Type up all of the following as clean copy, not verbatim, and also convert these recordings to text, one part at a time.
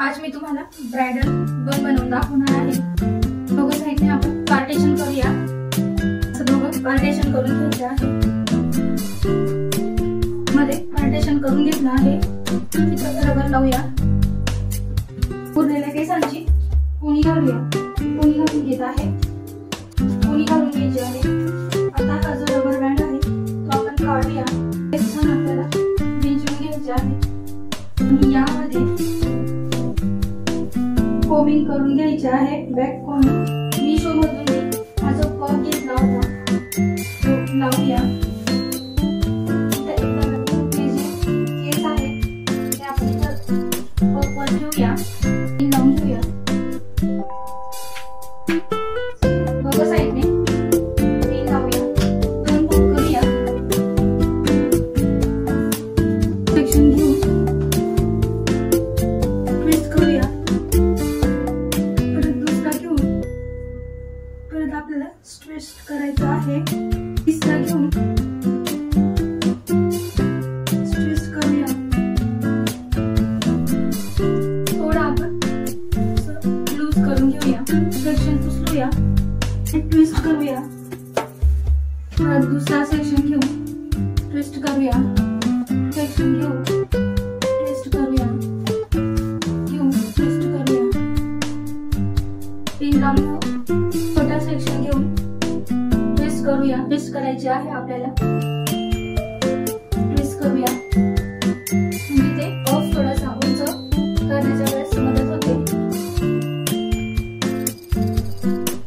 आज मी तुम्हाला ब्राइडल बन बनवून दाखवणार आहे। दोघं साईडने आपण पार्टिशन करूया। असं दोघं पार्टिशन करून घ्यायचे आहे। मध्ये पार्टिशन करून घेतलं आहे। इथं रबर लावूया। उरलेल्या केसांची कोणी घालूया। कोणी घालून घेत आहे। कोणी घालून घ्यायची आहे। आता हा जो रबर बँड आहे तो आपण काढूया। छान आपल्याला विंचून घ्यायचे आहे आणि यामध्ये कोमिंग करून घ्यायचे आहे। बॅक कोमिंग मीशो मधून हा जो पर्क घेतला होता तो लावूया। केस आहे ते आपण पर्कवर ठेवूया। लावून घेऊया। दोघं साईडने लावूया। दोन भाग करूया। सेक्शन घेऊन ट्विस्ट करूया। परत आपल्याला ट्विस्ट करायचं आहे। तिसरा घेऊन ट्विस्ट करूया। थोडा आपण लूज करून घेऊया। सेक्शन पुसलूया आणि ट्विस्ट करूया। परत दुसरा सेक्शन घेऊन ट्विस्ट करूया। सेक्शन घेऊन ट्विस्ट करूया। घेऊन ट्विस्ट करूया। पिन लावून छोटा सेक्शन घेऊन ट्विस्ट करूया। ट्विस्ट करायचे आहे आपल्याला। ट्विस्ट करूया म्हणजे ते ऑफ थोडासा उंच करण्याच्या वेळेस मदत होते।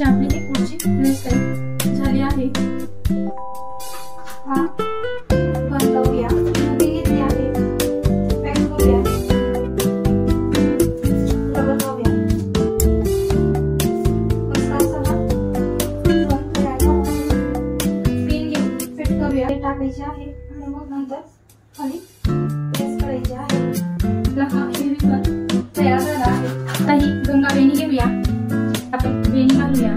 आपली ही पुढची हेअरस्टाईल झाली आहे। हा बन लावूया। घेतली आहे। पॅक करूया। रबर लावूया। टाकायचे आहे आणि मग नंतर खाली प्रेस करायचे आहे। हा हेवी बन तयार झाला आहे। आता ही गंगा वेणी घेऊया। आपण वेणी घालूया।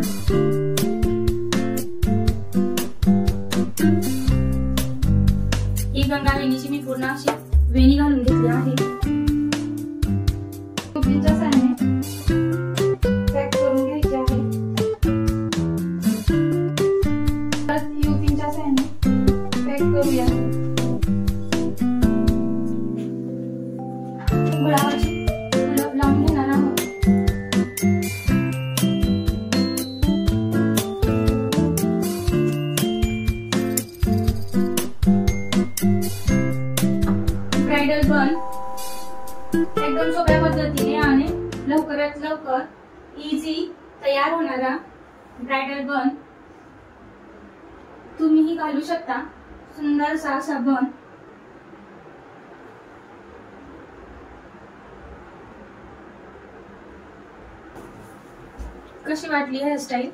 ही गंगा वेणीची मी पूर्ण अशी वेणी घालून घेतली आहे। टोपीच्या साह्याने पॅक करून घ्यायची आहे। परत युपिनच्या साह्याने पॅक करूया। गुलाबाची फुलं लावून घेणार आहोत। ब्राइडल बन एकदम सोप्या पद्धतीने आणि लवकरात लवकर इझी तयार होणारा ब्राइडल बन तुम्हीही घालू शकता। सुंदरसा असा बन। कशी वाटली हेअरस्टाईल?